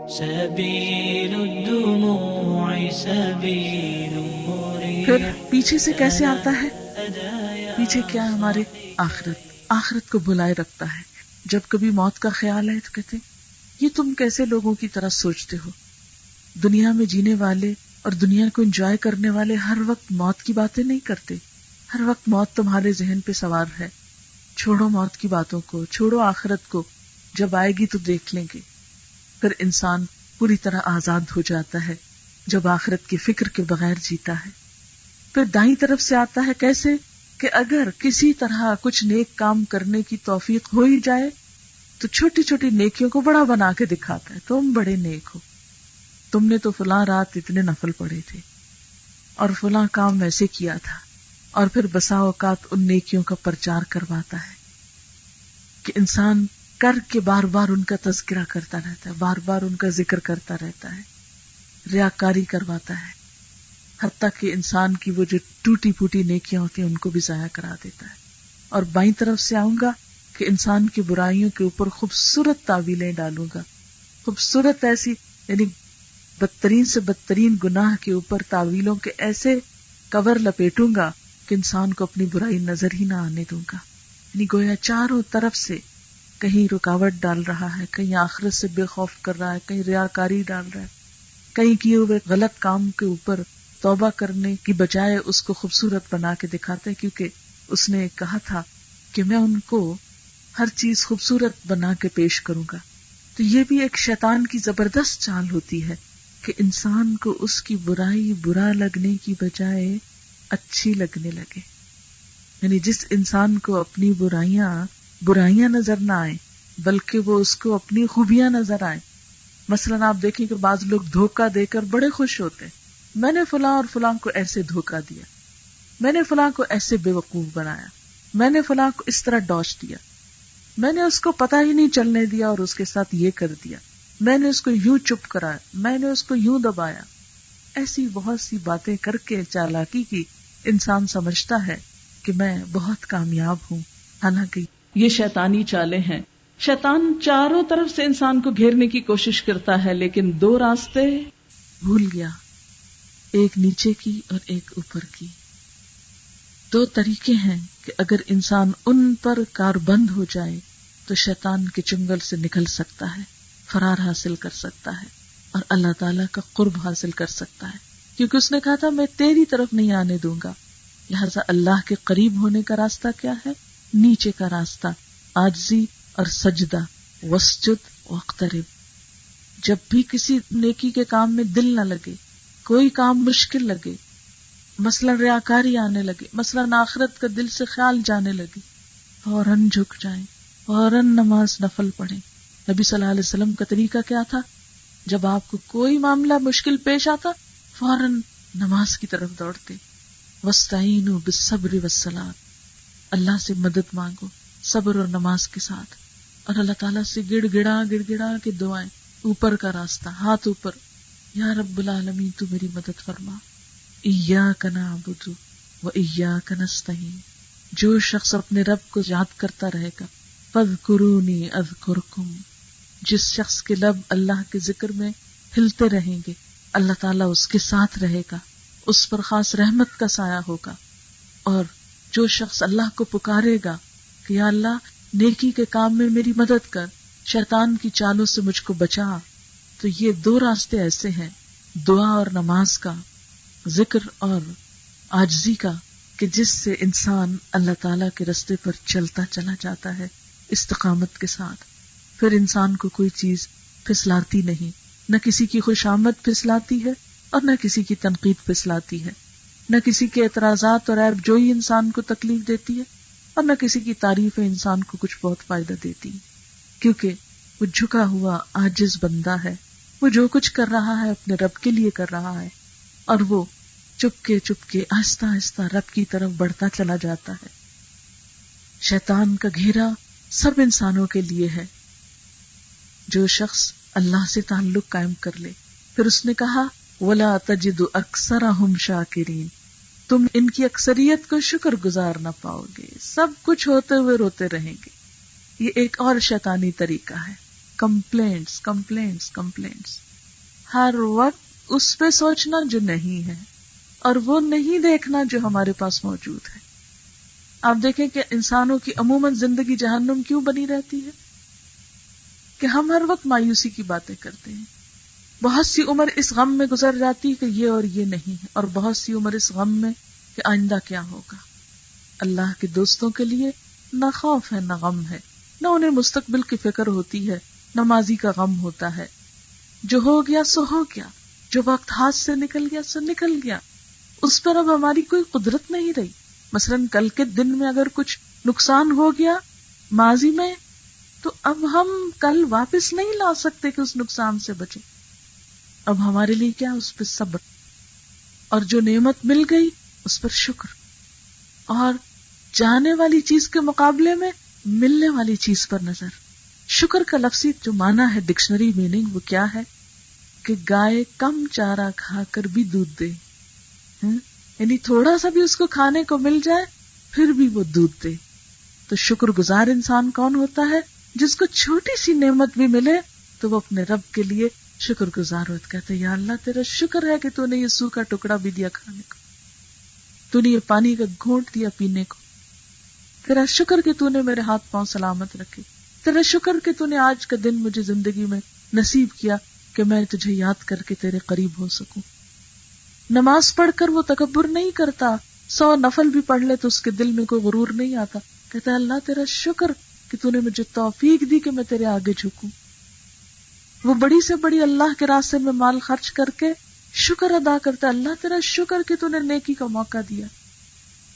سبيل الدموع سبيل مريح. پھر پیچھے سے کیسے آتا ہے؟ پیچھے کیا ہے ہمارے؟ آخرت کو بلائے رکھتا ہے. جب کبھی موت کا خیال ہے تو کہتے یہ تم کیسے لوگوں کی طرح سوچتے ہو؟ دنیا میں جینے والے اور دنیا کو انجوائے کرنے والے ہر وقت موت کی باتیں نہیں کرتے. ہر وقت موت تمہارے ذہن پہ سوار ہے. چھوڑو موت کی باتوں کو، چھوڑو آخرت کو، جب آئے گی تو دیکھ لیں گے. پھر انسان پوری طرح آزاد ہو جاتا ہے جب آخرت کی فکر کے بغیر جیتا ہے. پھر دائیں طرف سے آتا ہے کیسے کہ اگر کسی طرح کچھ نیک کام کرنے کی توفیق ہو ہی جائے تو چھوٹی چھوٹی نیکیوں کو بڑا بنا کے دکھاتا ہے. تم بڑے نیک ہو، تم نے تو فلاں رات اتنے نفل پڑھے تھے اور فلاں کام ایسے کیا تھا. اور پھر بسا اوقات ان نیکیوں کا پرچار کرواتا ہے کہ انسان کر کے بار بار ان کا تذکرہ کرتا رہتا ہے، بار بار ان کا ذکر کرتا رہتا ہے، ریاکاری کرواتا ہے، حتیٰ کہ انسان کی وہ جو ٹوٹی پھوٹی نیکیاں ہوتی ہیں ان کو بھی ضائع کرا دیتا ہے. اور بائیں طرف سے آؤں گا کہ انسان کی برائیوں کے اوپر خوبصورت تعویلیں ڈالوں گا. خوبصورت ایسی، یعنی بدترین سے بدترین گناہ کے اوپر تعویلوں کے ایسے کور لپیٹوں گا کہ انسان کو اپنی برائی نظر ہی نہ آنے دوں گا. یعنی گویا چاروں طرف سے کہیں رکاوٹ ڈال رہا ہے، کہیں آخرت سے بے خوف کر رہا ہے، کہیں ریاکاری ڈال رہا ہے، کہیں کیے ہوئے غلط کام کے اوپر توبہ کرنے کی بجائے اس کو خوبصورت بنا کے دکھاتے ہیں، کیونکہ اس نے کہا تھا کہ میں ان کو ہر چیز خوبصورت بنا کے پیش کروں گا. تو یہ بھی ایک شیطان کی زبردست چال ہوتی ہے کہ انسان کو اس کی برائی برا لگنے کی بجائے اچھی لگنے لگے. یعنی جس انسان کو اپنی برائیاں نظر نہ آئیں بلکہ وہ اس کو اپنی خوبیاں نظر آئیں. مثلا آپ دیکھیں کہ بعض لوگ دھوکہ دے کر بڑے خوش ہوتے ہیں، میں نے فلاں اور فلاں کو ایسے دھوکہ دیا، میں نے فلاں کو ایسے بے وقوف بنایا، میں نے فلاں کو اس طرح ڈوش دیا، میں نے اس کو پتہ ہی نہیں چلنے دیا اور اس کے ساتھ یہ کر دیا، میں نے اس کو یوں چپ کرایا، میں نے اس کو یوں دبایا. ایسی بہت سی باتیں کر کے چالاکی کی انسان سمجھتا ہے کہ میں بہت کامیاب ہوں، حالانکہ یہ شیطانی چالیں ہیں. شیطان چاروں طرف سے انسان کو گھیرنے کی کوشش کرتا ہے، لیکن دو راستے بھول گیا، ایک نیچے کی اور ایک اوپر کی. دو طریقے ہیں کہ اگر انسان ان پر کاربند ہو جائے تو شیطان کے چنگل سے نکل سکتا ہے، فرار حاصل کر سکتا ہے اور اللہ تعالیٰ کا قرب حاصل کر سکتا ہے. کیونکہ اس نے کہا تھا میں تیری طرف نہیں آنے دوں گا. لہذا اللہ کے قریب ہونے کا راستہ کیا ہے؟ نیچے کا راستہ، عاجزی اور سجدہ. واسجد واقترب. جب بھی کسی نیکی کے کام میں دل نہ لگے، کوئی کام مشکل لگے، مثلا ریاکاری آنے لگے، مثلا آخرت کا دل سے خیال جانے لگے، فوراً جھک جائیں، فوراً نماز نفل پڑھیں. نبی صلی اللہ علیہ وسلم کا طریقہ کیا تھا؟ جب آپ کو کوئی معاملہ مشکل پیش آتا فوراً نماز کی طرف دوڑتے. وَاسْتَعِینُوا بِالصَّبْرِ وَالصَّلَاةِ. اللہ سے مدد مانگو صبر اور نماز کے ساتھ، اور اللہ تعالیٰ سے گڑ گڑا کے دعائیں. اوپر کا راستہ، ہاتھ اوپر، یا رب العالمین تو میری مدد فرما. ایاک نعبد و ایاک نستعین. جو شخص اپنے رب کو یاد کرتا رہے گا، فاذکرونی اذکرکم. جس شخص کے لب اللہ کے ذکر میں ہلتے رہیں گے اللہ تعالیٰ اس کے ساتھ رہے گا، اس پر خاص رحمت کا سایہ ہوگا. اور جو شخص اللہ کو پکارے گا کہ یا اللہ نیکی کے کام میں میری مدد کر، شیطان کی چالوں سے مجھ کو بچا، تو یہ دو راستے ایسے ہیں، دعا اور نماز کا، ذکر اور عاجزی کا، کہ جس سے انسان اللہ تعالیٰ کے راستے پر چلتا چلا جاتا ہے استقامت کے ساتھ. پھر انسان کو کوئی چیز پھسلاتی نہیں، نہ کسی کی خوش آمد پھسلاتی ہے اور نہ کسی کی تنقید پھسلاتی ہے، نہ کسی کے اعتراضات اور عیب جوئی انسان کو تکلیف دیتی ہے اور نہ کسی کی تعریفیں انسان کو کچھ بہت فائدہ دیتی ہیں. کیونکہ وہ جھکا ہوا عاجز بندہ ہے، وہ جو کچھ کر رہا ہے اپنے رب کے لیے کر رہا ہے، اور وہ چپ کے آہستہ آہستہ رب کی طرف بڑھتا چلا جاتا ہے. شیطان کا گھیرا سب انسانوں کے لیے ہے. جو شخص اللہ سے تعلق قائم کر لے. پھر اس نے کہا وَلَا تَجِدُ أَكْثَرَهُمْ شَاكِرِينَ. تم ان کی اکثریت کو شکر گزار نہ پاؤ گے، سب کچھ ہوتے ہوئے روتے رہیں گے. یہ ایک اور شیطانی طریقہ ہے، کمپلینٹس کمپلینٹس کمپلینٹس، ہر وقت اس پہ سوچنا جو نہیں ہے اور وہ نہیں دیکھنا جو ہمارے پاس موجود ہے۔ آپ دیکھیں کہ انسانوں کی عموماً زندگی جہنم کیوں بنی رہتی ہے؟ کہ ہم ہر وقت مایوسی کی باتیں کرتے ہیں۔ بہت سی عمر اس غم میں گزر جاتی کہ یہ اور یہ نہیں ہے، اور بہت سی عمر اس غم میں کہ آئندہ کیا ہوگا۔ اللہ کے دوستوں کے لیے نہ خوف ہے نہ غم ہے، نہ انہیں مستقبل کی فکر ہوتی ہے، نہ ماضی کا غم ہوتا ہے۔ جو ہو گیا سو ہو گیا، جو وقت ہاتھ سے نکل گیا سو نکل گیا، اس پر اب ہماری کوئی قدرت نہیں رہی۔ مثلاً کل کے دن میں اگر کچھ نقصان ہو گیا ماضی میں، تو اب ہم کل واپس نہیں لا سکتے کہ اس نقصان سے بچیں۔ اب ہمارے لیے کیا؟ اس پہ صبر، اور جو نعمت مل گئی اس پر شکر، اور جانے والی چیز کے مقابلے میں ملنے والی چیز پر نظر۔ شکر کا لفظی جو معنی ہے ڈکشنری میننگ وہ کیا ہے؟ کہ گائے کم چارہ کھا کر بھی دودھ دے، یعنی تھوڑا سا بھی اس کو کھانے کو مل جائے پھر بھی وہ دودھ دے۔ تو شکر گزار انسان کون ہوتا ہے؟ جس کو چھوٹی سی نعمت بھی ملے تو وہ اپنے رب کے لیے شکر گزار ہوتا، کہتے یا اللہ تیرا شکر ہے کہ تو نے یہ سوکھا ٹکڑا بھی دیا کھانے کو، تو نے یہ پانی کا گھونٹ دیا پینے کو، تیرا شکر کہ تو نے میرے ہاتھ پاؤں سلامت رکھے، تیرا شکر کہ تو نے آج کا دن مجھے زندگی میں نصیب کیا کہ میں تجھے یاد کر کے تیرے قریب ہو سکوں۔ نماز پڑھ کر وہ تکبر نہیں کرتا، 100 نفل بھی پڑھ لے تو اس کے دل میں کوئی غرور نہیں آتا، کہتا اللہ تیرا شکر کہ تو نے مجھے توفیق دی کہ میں تیرے آگے جھکوں۔ وہ بڑی سے بڑی اللہ کے راستے میں مال خرچ کر کے شکر ادا کرتا، اللہ تیرا شکر کہ تو نے نیکی کا موقع دیا۔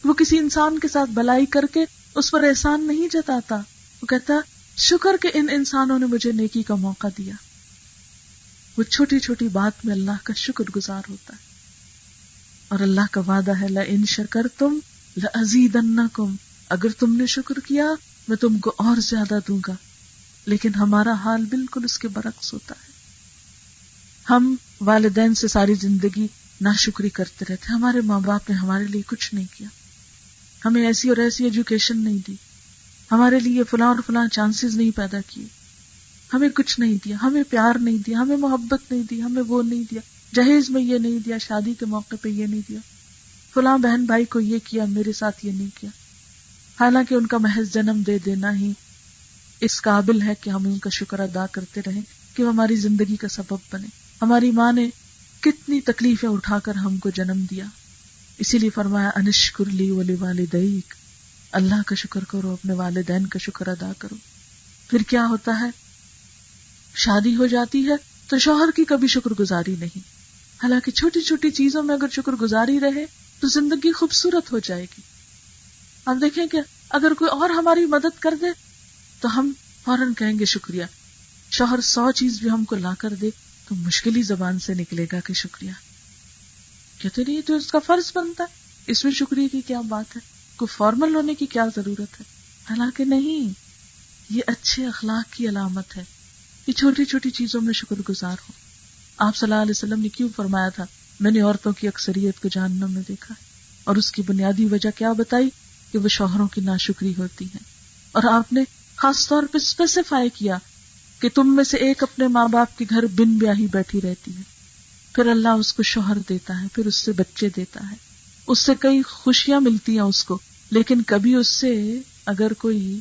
وہ کسی انسان کے ساتھ بھلائی کر کے اس پر احسان نہیں جتاتا، وہ کہتا شکر کہ ان انسانوں نے مجھے نیکی کا موقع دیا۔ وہ چھوٹی چھوٹی بات میں اللہ کا شکر گزار ہوتا ہے، اور اللہ کا وعدہ ہے لَإِن شَكَرْتُمْ لَأَزِيدَنَّكُمْ، اگر تم نے شکر کیا میں تم کو اور زیادہ دوں گا۔ لیکن ہمارا حال بالکل اس کے برعکس ہوتا ہے، ہم والدین سے ساری زندگی ناشکری کرتے رہتے، ہمارے ماں باپ نے ہمارے لیے کچھ نہیں کیا، ہمیں ایسی اور ایسی ایجوکیشن نہیں دی، ہمارے لیے فلاں اور فلاں چانسز نہیں پیدا کیے، ہمیں کچھ نہیں دیا، ہمیں پیار نہیں دیا، ہمیں محبت نہیں دی، ہمیں وہ نہیں دیا، جہیز میں یہ نہیں دیا، شادی کے موقع پہ یہ نہیں دیا، فلاں بہن بھائی کو یہ کیا، میرے ساتھ یہ نہیں کیا۔ حالانکہ ان کا محض جنم دے دینا ہی اس قابل ہے کہ ہم ان کا شکر ادا کرتے رہیں کہ وہ ہماری زندگی کا سبب بنے۔ ہماری ماں نے کتنی تکلیفیں اٹھا کر ہم کو جنم دیا، اسی لیے فرمایا انشکر لی ولوالدیک، اللہ کا شکر کرو، اپنے والدین کا شکر ادا کرو۔ پھر کیا ہوتا ہے؟ شادی ہو جاتی ہے تو شوہر کی کبھی شکر گزاری نہیں، حالانکہ چھوٹی چھوٹی چیزوں میں اگر شکر گزاری رہے تو زندگی خوبصورت ہو جائے گی۔ ہم دیکھیں کہ اگر کوئی اور ہماری مدد کر دے تو ہم فوراً کہیں گے شکریہ، شوہر 100 چیز بھی ہم کو لا کر دے تو مشکل ہی زبان سے نکلے گا کہ شکریہ، کہتے نہیں تو اس کا فرض بنتا ہے، اس میں شکریہ کی کیا بات ہے، کوئی فارمل ہونے کی کیا ضرورت ہے؟ حالانکہ نہیں، یہ اچھے اخلاق کی علامت ہے کہ چھوٹی چھوٹی چیزوں میں شکر گزار ہو۔ آپ صلی اللہ علیہ وسلم نے کیوں فرمایا تھا میں نے عورتوں کی اکثریت کو جہنم میں دیکھا ہے، اور اس کی بنیادی وجہ کیا بتائی کہ وہ شوہروں کی ناشکری ہوتی ہے، اور آپ نے خاص طور پہ اسپیسیفائی کیا کہ تم میں سے ایک اپنے ماں باپ کے گھر بن بیاہی بیٹھی رہتی ہے، پھر اللہ اس کو شوہر دیتا ہے، پھر اس سے بچے دیتا ہے، اس سے کئی خوشیاں ملتی ہیں اس کو، لیکن کبھی اس سے اگر کوئی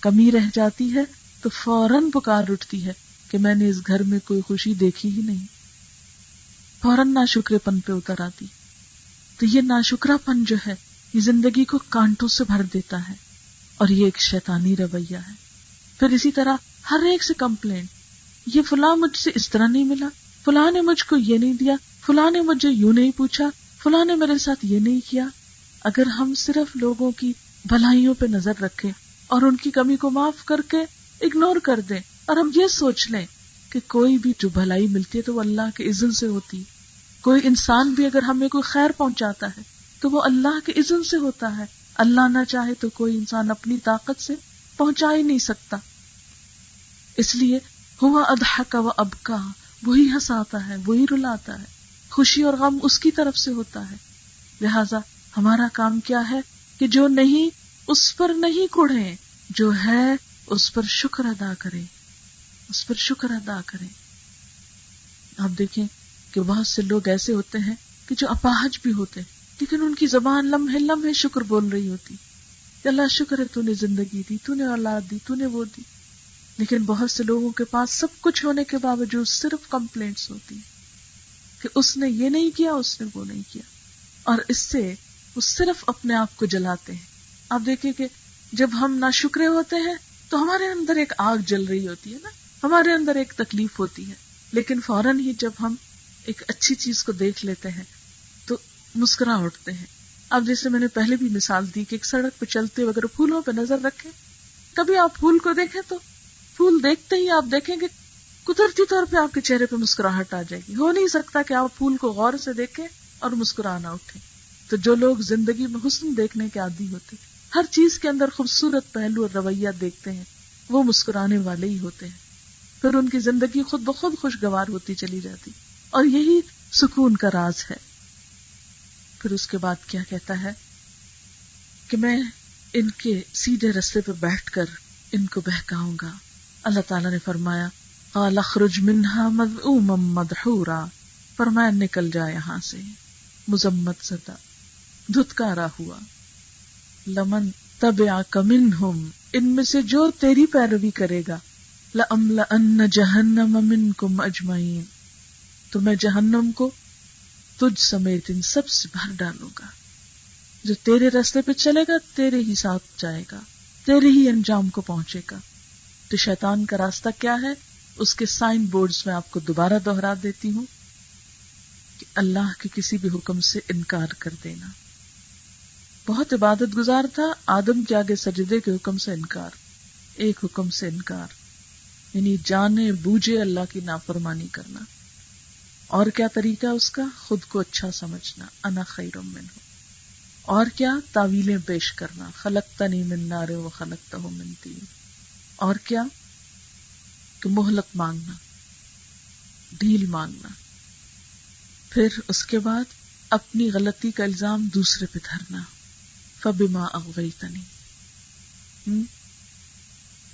کمی رہ جاتی ہے تو فوراً پکار اٹھتی ہے کہ میں نے اس گھر میں کوئی خوشی دیکھی ہی نہیں، فوراً ناشکرے پن پہ اتر آتی۔ تو یہ ناشکرا پن جو ہے یہ زندگی کو کانٹوں سے بھر دیتا ہے، اور یہ ایک شیطانی رویہ ہے۔ پھر اسی طرح ہر ایک سے کمپلینٹ، یہ فلاں مجھ سے اس طرح نہیں ملا، فلاں نے مجھ کو یہ نہیں دیا، فلاں نے مجھے یوں نہیں پوچھا، فلاں نے میرے ساتھ یہ نہیں کیا۔ اگر ہم صرف لوگوں کی بھلائیوں پہ نظر رکھیں اور ان کی کمی کو معاف کر کے اگنور کر دیں، اور ہم یہ سوچ لیں کہ کوئی بھی جو بھلائی ملتی ہے تو وہ اللہ کے اذن سے ہوتی، کوئی انسان بھی اگر ہمیں کوئی خیر پہنچاتا ہے تو وہ اللہ کے اذن سے ہوتا ہے، اللہ نہ چاہے تو کوئی انسان اپنی طاقت سے پہنچا ہی نہیں سکتا۔ اس لیے ہوا اضحک و ابکا، وہی ہنساتا ہے وہی رلاتا ہے، خوشی اور غم اس کی طرف سے ہوتا ہے۔ لہذا ہمارا کام کیا ہے کہ جو نہیں اس پر نہیں کڑھیں، جو ہے اس پر شکر ادا کریں۔ اس پر شکر ادا کریں. آپ دیکھیں کہ بہت سے لوگ ایسے ہوتے ہیں کہ جو اپاہج بھی ہوتے ہیں لیکن ان کی زبان لمحے لمحے شکر بول رہی ہوتی کہ اللہ شکر ہے تو نے زندگی دی, تو نے اولاد دی, تو نے وہ دی. لیکن بہت سے لوگوں کے پاس سب کچھ ہونے کے باوجود صرف کمپلینٹس ہوتی ہیں کہ اس نے یہ نہیں کیا, اس نے وہ نہیں کیا, اور اس سے وہ صرف اپنے آپ کو جلاتے ہیں. آپ دیکھیں کہ جب ہم ناشکرے ہوتے ہیں تو ہمارے اندر ایک آگ جل رہی ہوتی ہے نا, ہمارے اندر ایک تکلیف ہوتی ہے, لیکن فوراً ہی جب ہم ایک اچھی چیز کو دیکھ لیتے ہیں تو مسکرا اٹھتے ہیں. اب جیسے میں نے پہلے بھی مثال دی کہ ایک سڑک پہ چلتے اگر پھولوں پہ نظر رکھیں, کبھی آپ پھول کو دیکھیں تو پھول دیکھتے ہی آپ دیکھیں گے قدرتی طور پہ آپ کے چہرے پہ مسکراہٹ آ جائے گی. ہو نہیں سکتا کہ آپ پھول کو غور سے دیکھیں اور مسکرانا اٹھیں. تو جو لوگ زندگی میں حسن دیکھنے کے عادی ہوتے, ہر چیز کے اندر خوبصورت پہلو اور رویہ دیکھتے ہیں, وہ مسکرانے والے ہی ہوتے ہیں. پھر ان کی زندگی خود بخود خوشگوار ہوتی چلی جاتی, اور یہی سکون کا راز ہے. پھر اس کے بعد کیا کہتا ہے کہ میں ان کے سیدھے رستے پہ بیٹھ کر ان کو بہکاؤں گا. اللہ تعالیٰ نے فرمایا قال اخرج منها مذءوما مدحورا, فرمایا نکل جا یہاں سے مذمت زدہ, دھتکارا ہوا. لمن تبعک منہم, ان میں سے جو تیری پیروی کرے گا, لأملأن جہنم منکم اجمعین, تو میں جہنم کو تجھ سمیت ان سب سے بھر ڈالوں گا. جو تیرے راستے پہ چلے گا تیرے ہی ساتھ جائے گا, تیرے ہی انجام کو پہنچے گا. تو شیطان کا راستہ کیا ہے, اس کے سائن بورڈز میں آپ کو دوبارہ دہرا دیتی ہوں کہ اللہ کے کسی بھی حکم سے انکار کر دینا. بہت عبادت گزار تھا, آدم کے آگے سجدے کے حکم سے انکار, ایک حکم سے انکار, یعنی جانے بوجھے اللہ کی نافرمانی کرنا. اور کیا طریقہ اس کا, خود کو اچھا سمجھنا, انا خیر منہ. اور کیا, تعویلیں پیش کرنا, خلقتنی من نار و خلقتہ من طین. اور کیا کہ مہلت مانگنا, ڈھیل مانگنا. پھر اس کے بعد اپنی غلطی کا الزام دوسرے پہ دھرنا, فبما اغویتنی.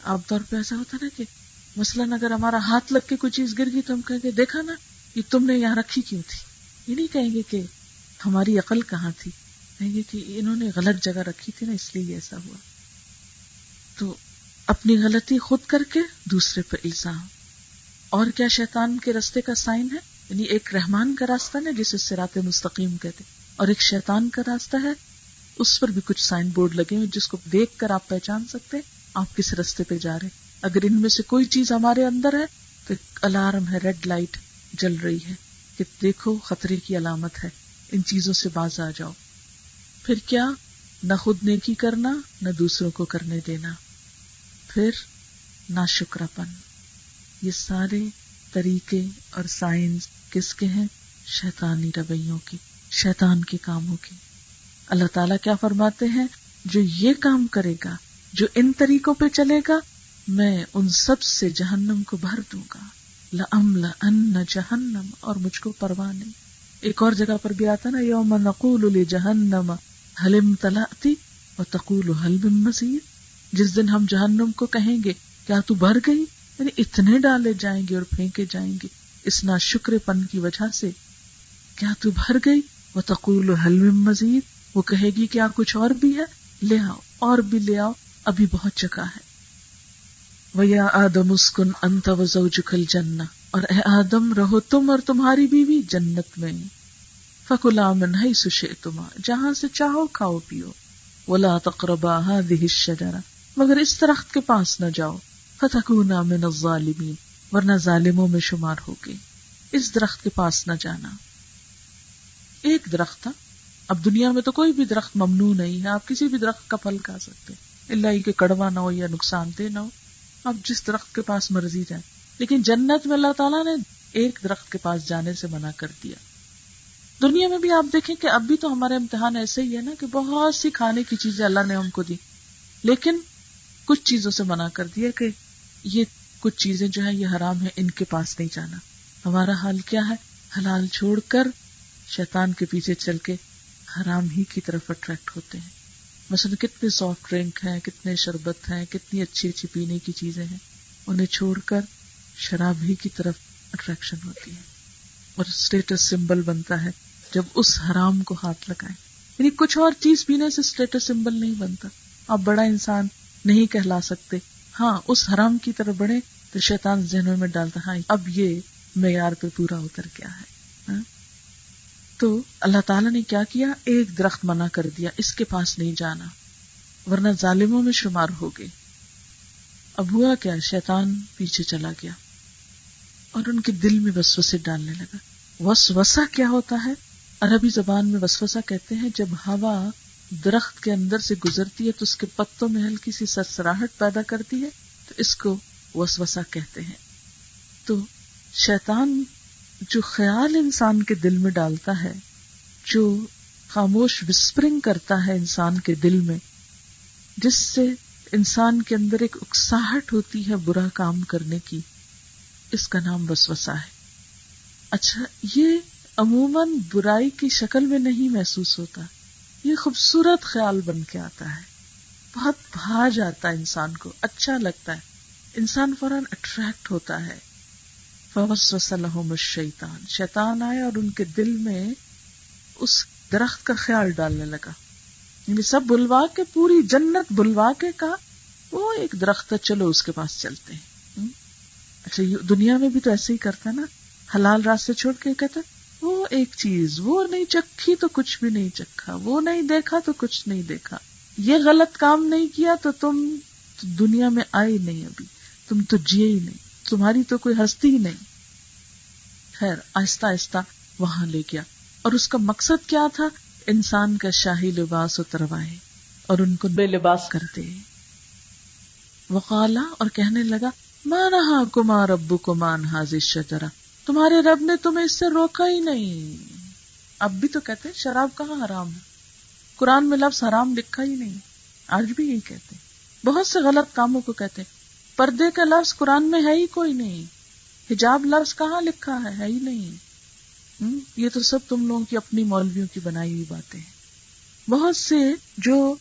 عام طور پہ ایسا ہوتا نا کہ مثلاً اگر ہمارا ہاتھ لگ کے کوئی چیز گر گئی تو ہم کہیں گے دیکھا نا یہ تم نے یہاں رکھی کیوں تھی. یہ نہیں کہیں گے کہ ہماری عقل کہاں تھی, کہیں گے کہ انہوں نے غلط جگہ رکھی تھی نا اس لیے ایسا ہوا. تو اپنی غلطی خود کر کے دوسرے پہ الزام. اور کیا شیطان کے راستے کا سائن ہے, یعنی ایک رحمان کا راستہ نا جسے صراط مستقیم کہتے, اور ایک شیطان کا راستہ ہے, اس پر بھی کچھ سائن بورڈ لگے ہوئے جس کو دیکھ کر آپ پہچان سکتے آپ کس راستے پہ جا رہے. اگر ان میں سے کوئی چیز ہمارے اندر ہے تو الارم ہے, ریڈ لائٹ جل رہی ہے کہ دیکھو خطرے کی علامت ہے, ان چیزوں سے باز آ جاؤ. پھر کیا, نہ خود نیکی کرنا نہ دوسروں کو کرنے دینا. پھر ناشکراپن. یہ سارے طریقے اور سائنس کس کے ہیں, شیطانی رویوں کی, شیطان کے کاموں کی. اللہ تعالیٰ کیا فرماتے ہیں, جو یہ کام کرے گا, جو ان طریقوں پہ چلے گا, میں ان سب سے جہنم کو بھر دوں گا. لأملأن جہنم, اور مجھ کو پرواہ نہیں. ایک اور جگہ پر بھی آتا نا, یوم نقول لجہنم هل امتلأت وتقول هل من مزید. جس دن ہم جہنم کو کہیں گے کیا تو بھر گئی, یعنی اتنے ڈالے جائیں گے اور پھینکے جائیں گے اس ناشکر پن کی وجہ سے, کیا تو بھر گئی. وتقول هل من مزید, وہ کہے گی کیا کچھ اور بھی ہے, لے آؤ, اور بھی لے آؤ, ابھی بہت جگہ ہے. وَيَا آدَمُ اسْكُنْ أَنْتَ وَزَوْجُكَ الْجَنَّةَ, اور اے آدم رہو تم اور تمہاری بیوی جنت میں. فَكُلَا مِنْ حَيْثُ شِئْتُمَا, جہاں سے چاہو کھاؤ پیو. وَلَا تَقْرَبَا هَٰذِهِ الشَّجَرَةَ, مگر اس درخت کے پاس نہ جاؤ. فَتَكُونَا مِنَ الظَّالِمِينَ, ورنہ ظالموں میں شمار ہوگے. اس درخت کے پاس نہ جانا. ایک درخت تھا, اب دنیا میں تو کوئی بھی درخت ممنوع نہیں ہے, آپ کسی بھی درخت کا پھل کھا سکتے ہیں, اللہ ہی کہ کڑوا نہ ہو یا نقصان دہ نہ ہو, آپ جس درخت کے پاس مرضی جائیں. لیکن جنت میں اللہ تعالیٰ نے ایک درخت کے پاس جانے سے منع کر دیا. دنیا میں بھی آپ دیکھیں کہ اب بھی تو ہمارے امتحان ایسے ہی ہے نا کہ بہت سی کھانے کی چیزیں اللہ نے ہم کو دی, لیکن کچھ چیزوں سے منع کر دیا کہ یہ کچھ چیزیں جو ہیں یہ حرام ہیں, ان کے پاس نہیں جانا. ہمارا حال کیا ہے, حلال چھوڑ کر شیطان کے پیچھے چل کے حرام ہی کی طرف اٹریکٹ ہوتے ہیں. مثلا کتنے سافٹ ڈرنک ہیں, کتنے شربت ہیں, کتنی اچھی اچھی پینے کی چیزیں ہیں, انہیں چھوڑ کر شراب ہی کی طرف اٹریکشن ہوتی ہے اور اسٹیٹس سمبل بنتا ہے جب اس حرام کو ہاتھ لگائیں. یعنی کچھ اور چیز پینے سے اسٹیٹس سمبل نہیں بنتا. آپ بڑا انسان نہیں کہلا سکتے. ہاں اس حرام کی طرف بڑھے تو شیطان ذہنوں میں ڈالتا ہاں اب یہ معیار پہ پورا اتر گیا ہے. ہاں؟ تو اللہ تعالیٰ نے کیا کیا؟ ایک درخت منع کر دیا، اس کے پاس نہیں جانا ورنہ ظالموں میں شمار ہو گئے. اب ہوا کیا؟ شیطان پیچھے چلا گیا اور ان کے دل میں وسوسے ڈالنے لگا. وسوسہ کیا ہوتا ہے؟ عربی زبان میں وسوسہ کہتے ہیں جب ہوا درخت کے اندر سے گزرتی ہے تو اس کے پتوں میں ہلکی سی سرسراہٹ پیدا کرتی ہے، تو اس کو وسوسہ کہتے ہیں. تو شیطان جو خیال انسان کے دل میں ڈالتا ہے، جو خاموش وسپرنگ کرتا ہے انسان کے دل میں، جس سے انسان کے اندر ایک اکساہٹ ہوتی ہے برا کام کرنے کی، اس کا نام وسوسہ ہے. اچھا، یہ عموماً برائی کی شکل میں نہیں محسوس ہوتا، یہ خوبصورت خیال بن کے آتا ہے، بہت بھا جاتا ہے انسان کو، اچھا لگتا ہے، انسان فوراً اٹریکٹ ہوتا ہے. فوسوس لہم الشیطان، شیطان آیا اور ان کے دل میں اس درخت کا خیال ڈالنے لگا. یعنی سب بلوا کے، پوری جنت بلوا کے کہا وہ ایک درخت ہے، چلو اس کے پاس چلتے ہیں. اچھا، دنیا میں بھی تو ایسے ہی کرتا ہے نا، حلال راستے چھوڑ کے کہتا وہ ایک چیز وہ نہیں چکھی تو کچھ بھی نہیں چکھا، وہ نہیں دیکھا تو کچھ نہیں دیکھا، یہ غلط کام نہیں کیا تو تم دنیا میں آئے نہیں، ابھی تم تو جیے ہی نہیں، تمہاری تو کوئی ہستی ہی نہیں. خیر آہستہ آہستہ وہاں لے گیا اور اس کا مقصد کیا تھا؟ انسان کا شاہی لباس اتروائے اور ان کو بے لباس کر دے. وقالا، اور کہنے لگا ما نہاکما ربکما عن ھذی الشجرہ، تمہارے رب نے تمہیں اس سے روکا ہی نہیں. اب بھی تو کہتے ہیں شراب کہاں حرام ہے، قرآن میں لفظ حرام لکھا ہی نہیں، آج بھی یہی کہتے ہیں. بہت سے غلط کاموں کو کہتے ہیں. پردے کا لفظ قرآن میں ہے ہی کوئی نہیں، حجاب لفظ کہاں لکھا ہے ہی نہیں. یہ تو سب تم لوگوں کی اپنی مولویوں کی بنائی ہوئی باتیں ہیں. بہت سے جو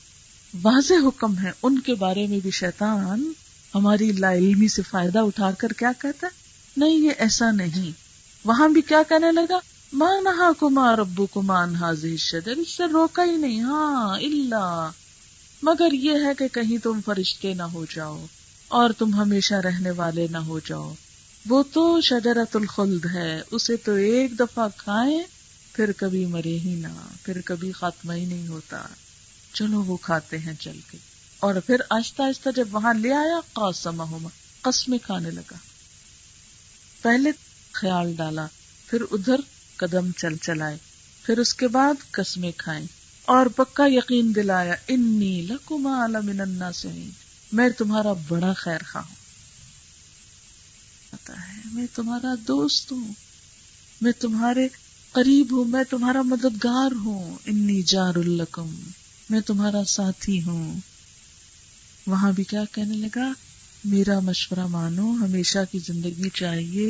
واضح حکم ہیں ان کے بارے میں بھی شیطان ہماری لا علمی سے فائدہ اٹھا کر کیا کہتا ہے؟ نہیں یہ ایسا نہیں. وہاں بھی کیا کہنے لگا؟ ما نہاکما ربکما عن ھذی الشجرہ، اس سے روکا ہی نہیں، ہاں الا، مگر یہ ہے کہ کہیں تم فرشتے نہ ہو جاؤ اور تم ہمیشہ رہنے والے نہ ہو جاؤ. وہ تو شجرۃ الخلد ہے، اسے تو ایک دفعہ کھائیں پھر کبھی مرے ہی نہ، پھر کبھی خاتمہ ہی نہیں ہوتا. چلو وہ کھاتے ہیں چل کے. اور پھر آہستہ آہستہ جب وہاں لے آیا قاسمہما، قسمیں کھانے لگا. پہلے خیال ڈالا، پھر ادھر قدم چلائے، پھر اس کے بعد قسمیں کھائیں اور پکا یقین دلایا انی لکما لمن الناصحین، میں تمہارا بڑا خیر خواہ ہوں، میں تمہارا دوست ہوں، میں تمہارے قریب ہوں، میں تمہارا مددگار ہوں. انی جار لکم، میں تمہارا ساتھی ہوں. وہاں بھی کیا کہنے لگا؟ میرا مشورہ مانو، ہمیشہ کی زندگی چاہیے،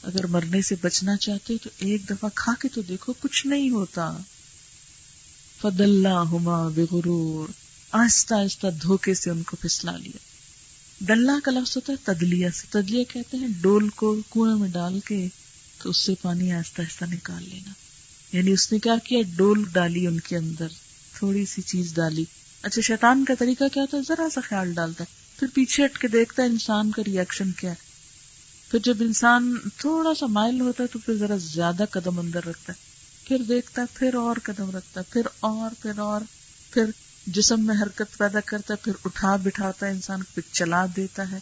اگر مرنے سے بچنا چاہتے تو ایک دفعہ کھا کے تو دیکھو، کچھ نہیں ہوتا. فدلاہما بغرور، آہستہ آہستہ دھوکے سے ان کو پھسلا لیا. دلہ کا لفظ ہوتا ہے تدلیہ سے، تدلیہ کہتے ہیں ڈول کو کنویں میں ڈال کے تو اس سے پانی آہستہ آہستہ نکال لینا. یعنی اس نے کیا کیا؟ ڈول ڈالی ان کے اندر، تھوڑی سی چیز ڈالی. اچھا، شیطان کا طریقہ کیا ہوتا ہے؟ ذرا سا خیال ڈالتا ہے، پھر پیچھے ہٹ کے دیکھتا ہے انسان کا ری ایکشن کیا ہے. پھر جب انسان تھوڑا سا مائل ہوتا ہے تو پھر ذرا زیادہ قدم اندر رکھتا ہے، پھر دیکھتا ہے، پھر اور قدم رکھتا ہے، پھر جسم میں حرکت پیدا کرتا ہے، پھر اٹھا بٹھاتا ہے انسان کو، پھر چلا دیتا ہے،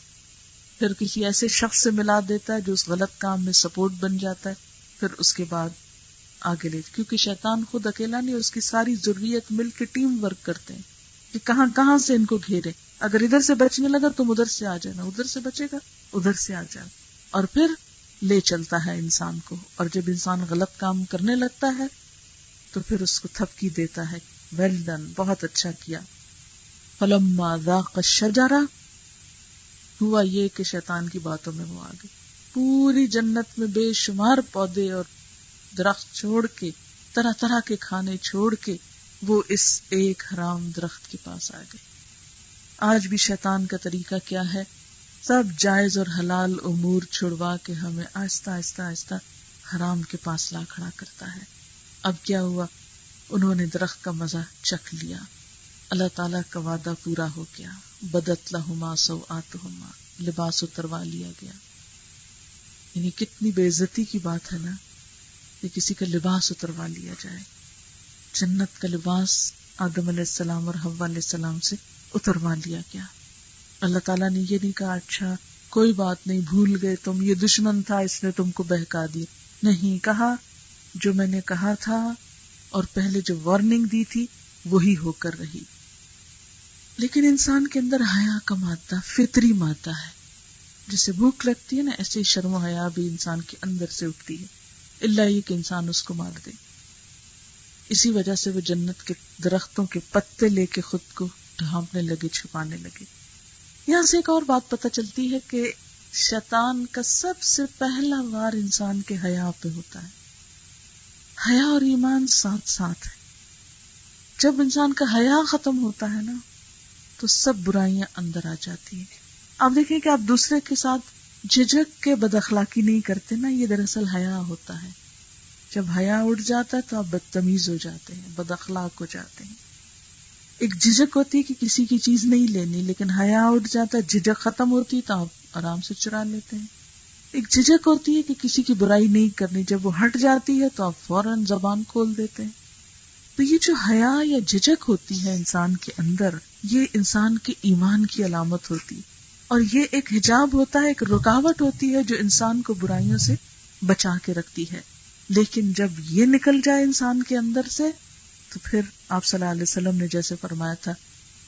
پھر کسی ایسے شخص سے ملا دیتا ہے جو اس غلط کام میں سپورٹ بن جاتا ہے، پھر اس کے بعد آگے لے. کیونکہ شیطان خود اکیلا نہیں، اس کی ساری ذریت مل کے ٹیم ورک کرتے ہیں کہ کہاں کہاں سے ان کو گھیرے. اگر ادھر سے بچنے لگا تم ادھر سے آ جانا، ادھر سے بچے گا ادھر سے آ جانا، اور پھر لے چلتا ہے انسان کو. اور جب انسان غلط کام کرنے لگتا ہے تو پھر اس کو تھپکی دیتا ہے، ویل ڈن، بہت اچھا کیا. فلما ذاق الشجرہ، ہوا یہ کہ شیطان کی باتوں میں وہ آ گئی. پوری جنت میں بے شمار پودے اور درخت چھوڑ کے، طرح طرح کے کھانے چھوڑ کے وہ اس ایک حرام درخت کے پاس آ گئے. آج بھی شیطان کا طریقہ کیا ہے؟ سب جائز اور حلال امور چھڑوا کے ہمیں آہستہ آہستہ آہستہ حرام کے پاس لا کھڑا کرتا ہے. اب کیا ہوا؟ انہوں نے درخت کا مزہ چکھ لیا، اللہ تعالیٰ کا وعدہ پورا ہو گیا. بدت لہما سوآتہما، لباس اتروا لیا گیا. یعنی کتنی بے عزتی کی بات ہے نا کہ کسی کا لباس اتروا لیا جائے. جنت کا لباس آدم علیہ السلام اور حوا علیہ السلام سے اتروا لیا گیا. اللہ تعالیٰ نے یہ نہیں کہا اچھا کوئی بات نہیں، بھول گئے تم، یہ دشمن تھا اس نے تم کو بہکا دیا. نہیں، کہا جو میں نے کہا تھا اور پہلے جو وارننگ دی تھی وہی ہو کر رہی. لیکن انسان کے اندر حیا کا مادہ فطری مادہ ہے. جسے بھوک لگتی ہے نا، ایسے ہی شرم و حیا بھی انسان کے اندر سے اٹھتی ہے، اللہ یہ کہ انسان اس کو مار دے. اسی وجہ سے وہ جنت کے درختوں کے پتے لے کے خود کو ڈھانپنے لگے، چھپانے لگے. یہاں سے ایک اور بات پتہ چلتی ہے کہ شیطان کا سب سے پہلا وار انسان کے حیا پہ ہوتا ہے. حیا اور ایمان ساتھ ساتھ ہے. جب انسان کا حیا ختم ہوتا ہے نا تو سب برائیاں اندر آ جاتی ہیں. آپ دیکھیں کہ آپ دوسرے کے ساتھ جھجک کے بد اخلاقی نہیں کرتے نا، یہ دراصل حیا ہوتا ہے. جب حیا اٹھ جاتا ہے تو آپ بدتمیز ہو جاتے ہیں، بد اخلاق ہو جاتے ہیں. ایک جھجک ہوتی ہے کہ کسی کی چیز نہیں لینی، لیکن حیا اٹھ جاتا ہے، جھجک ختم ہوتی تو آپ آرام سے چرا لیتے ہیں. ایک جھجک ہوتی ہے کہ کسی کی برائی نہیں کرنی، جب وہ ہٹ جاتی ہے تو آپ فوراً زبان کھول دیتے ہیں. تو یہ جو حیا یا جھجک ہوتی ہے انسان کے اندر، یہ انسان کے ایمان کی علامت ہوتی ہے. اور یہ ایک حجاب ہوتا ہے، ایک رکاوٹ ہوتی ہے جو انسان کو برائیوں سے بچا کے رکھتی ہے. لیکن جب یہ نکل جائے انسان کے اندر سے تو پھر آپ صلی اللہ علیہ وسلم نے جیسے فرمایا تھا،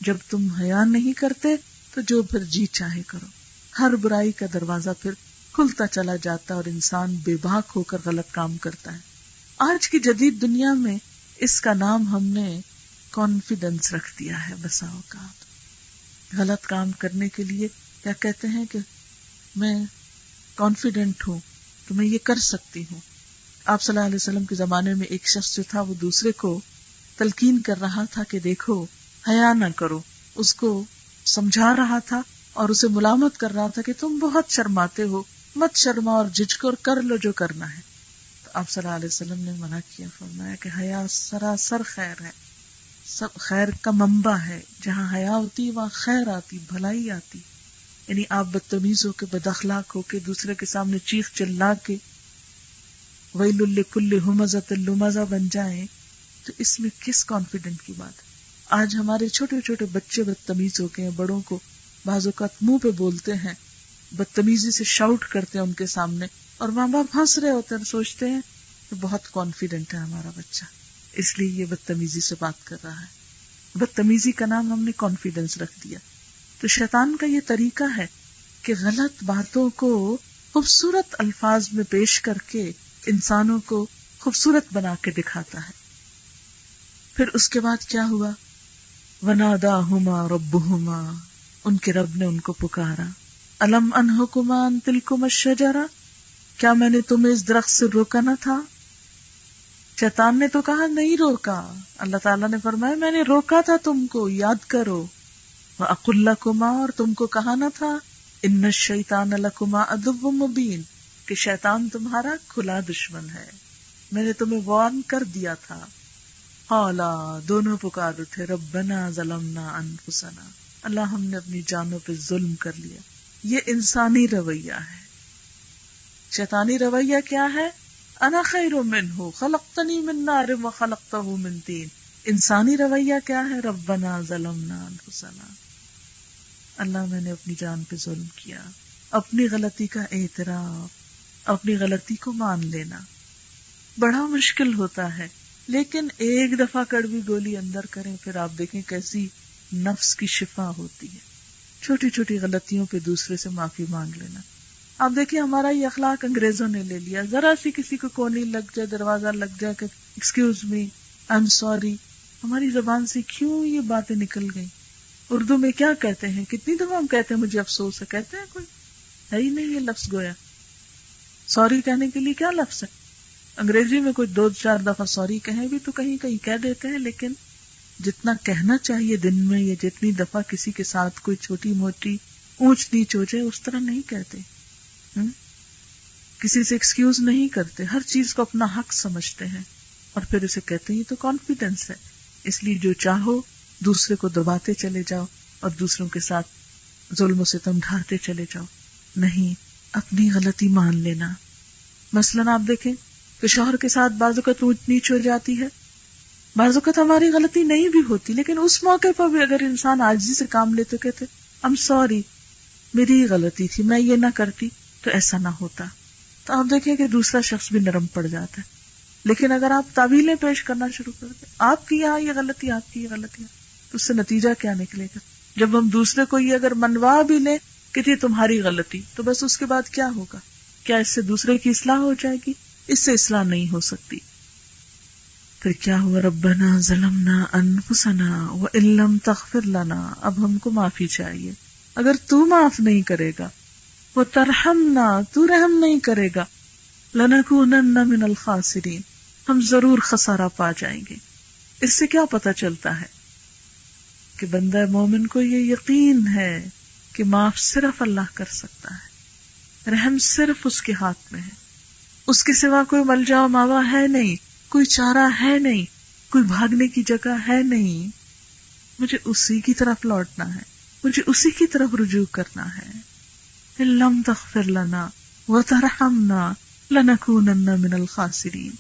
جب تم حیا نہیں کرتے تو جو پھر جی چاہے کرو. ہر برائی کا دروازہ پھر کھلتا چلا جاتا اور انسان بے باک ہو کر غلط کام کرتا ہے. آج کی جدید دنیا میں اس کا نام ہم نے کانفیڈنس رکھ دیا ہے. بسا اوقات غلط کام کرنے کے لیے کیا کہتے ہیں کہ میں کانفیڈنٹ ہوں کہ میں یہ کر سکتی ہوں. آپ صلی اللہ علیہ وسلم کے زمانے میں ایک شخص جو تھا وہ دوسرے کو تلقین کر رہا تھا کہ دیکھو حیا نہ کرو، اس کو سمجھا رہا تھا اور اسے ملامت کر رہا تھا کہ تم بہت شرماتے ہو، مت شرما اور جھجکو اور کر لو جو کرنا ہے. تو آپ صلی اللہ علیہ وسلم نے منع کیا، فرمایا کہ حیا سراسر خیر ہے، سب خیر کا منبع ہے. جہاں حیا ہوتی وہاں خیر آتی، بھلائی آتی. یعنی آپ بدتمیز ہو کے، بد اخلاق ہو کے، دوسرے کے سامنے چیخ چلا کے ویل لکل ہمزۃ لمزہ بن جائیں تو اس میں کس کانفیڈنٹ کی بات ہے؟ آج ہمارے چھوٹے چھوٹے بچے بدتمیز ہو گئے ہیں، بڑوں کو بعض اوقات منہ پہ بولتے ہیں، بدتمیزی سے شاؤٹ کرتے ہیں ان کے سامنے، اور ماں باپ ہنس رہے ہوتے ہیں، سوچتے ہیں کہ بہت کانفیڈنٹ ہے ہمارا بچہ، اس لیے یہ بدتمیزی سے بات کر رہا ہے. بدتمیزی کا نام ہم نے کانفیڈنس رکھ دیا. تو شیطان کا یہ طریقہ ہے کہ غلط باتوں کو خوبصورت الفاظ میں پیش کر کے انسانوں کو خوبصورت بنا کے دکھاتا ہے. پھر اس کے بعد کیا ہوا؟ وَنَادَاهُمَا رَبُّهُمَا، ان کے رب نے ان کو پکارا. أَلَمْ أَنْهَكُمَا عَنْ تِلْكُمَا الشَّجَرَةِ، کیا میں نے تمہیں اس درخت سے روکا نہ تھا؟ شیطان نے تو کہا نہیں روکا. اللہ تعالیٰ نے فرمایا میں نے روکا تھا تم کو، یاد کرو. وَأَقُلْ لَكُمَا، اور تم کو کہا نہ تھا إِنَّ الشَّيْطَانَ لَكُمَا عَدُوٌّ مُبِينٌ، کہ شیطان تمہارا کھلا دشمن ہے. میں نے تمہیں وارن کر دیا تھا. قالا، دونوں پکار اٹھے، ربنا ظلمنا انفسنا، اللہ ہم نے اپنی جانوں پہ ظلم کر لیا. یہ انسانی رویہ ہے. شیطانی رویہ کیا ہے؟ انا خیر منہ خلقتنی من نار وخلقتہ من طین. انسانی رویہ کیا ہے؟ ربنا ظلمنا انفسنا، اللہ میں نے اپنی جان پہ ظلم کیا. اپنی غلطی کا اعتراف، اپنی غلطی کو مان لینا بڑا مشکل ہوتا ہے، لیکن ایک دفعہ کڑوی گولی اندر کریں پھر آپ دیکھیں کیسی نفس کی شفا ہوتی ہے. چھوٹی چھوٹی غلطیوں پہ دوسرے سے معافی مانگ لینا. آپ دیکھیں ہمارا یہ اخلاق انگریزوں نے لے لیا. ذرا سی کسی کو کونی لگ جائے، دروازہ لگ جائے کہ excuse me, I am sorry, ہماری زبان سے کیوں یہ باتیں نکل گئی. اردو میں کیا کہتے ہیں؟ کتنی دفعہ ہم کہتے ہیں مجھے افسوس ہے، کہتے ہیں کوئی ہے ہی نہیں یہ لفظ گویا. سوری کہنے کے لیے کیا لفظ ہے؟ انگریزی میں کوئی 2-4 دفعہ سوری کہیں بھی تو کہیں کہیں کہہ دیتے ہیں، لیکن جتنا کہنا چاہیے دن میں یا جتنی دفعہ کسی کے ساتھ کوئی چھوٹی موٹی اونچ نیچ ہو جائے اس طرح نہیں کہتے، کسی سے ایکسکیوز نہیں کرتے، ہر چیز کو اپنا حق سمجھتے ہیں اور پھر اسے کہتے ہیں یہ تو کانفیڈنس ہے، اس لیے جو چاہو دوسرے کو دباتے چلے جاؤ اور دوسروں کے ساتھ ظلم و ستم ڈھاتے چلے جاؤ. نہیں، اپنی غلطی مان لینا. مثلاً آپ دیکھیں کہ شوہر کے ساتھ بعض اوقات اونچ نیچ ہو جاتی ہے، بعض اوقات ہماری غلطی نہیں بھی ہوتی، لیکن اس موقع پر بھی اگر انسان عاجزی سے کام لیتے کہتے I'm sorry، میری ہی غلطی تھی، میں یہ نہ کرتی تو ایسا نہ ہوتا، تو آپ دیکھیں کہ دوسرا شخص بھی نرم پڑ جاتا ہے. لیکن اگر آپ تعویلیں پیش کرنا شروع کر دیں، آپ کی یہاں یہ غلطی، آپ کی یہ غلطی، تو اس سے نتیجہ کیا نکلے گا؟ جب ہم دوسرے کو یہ اگر منوا بھی لیں کہ یہ تمہاری غلطی، تو بس اس کے بعد کیا ہوگا؟ کیا اس سے دوسرے کی اصلاح ہو جائے گی؟ اس سے اصلاح نہیں ہو سکتی. پھر کیا ہوا؟ ربنا ظلمنا انفسنا وان لم تغفر لنا، اب ہم کو معافی چاہیے. اگر تو معاف نہیں کرے گا، وترحمنا، تو رحم نہیں کرے گا، لنکونن من الخاسرین، ہم ضرور خسارہ پا جائیں گے. اس سے کیا پتہ چلتا ہے کہ بندہ مومن کو یہ یقین ہے کہ معاف صرف اللہ کر سکتا ہے، رحم صرف اس کے ہاتھ میں ہے، اس کے سوا کوئی ملجا و ماوا ہے نہیں، کوئی چارہ ہے نہیں، کوئی بھاگنے کی جگہ ہے نہیں. مجھے اسی کی طرف لوٹنا ہے، مجھے اسی کی طرف رجوع کرنا ہے. لم تغفر لنا وترحمنا لنکونن من الخاسرین.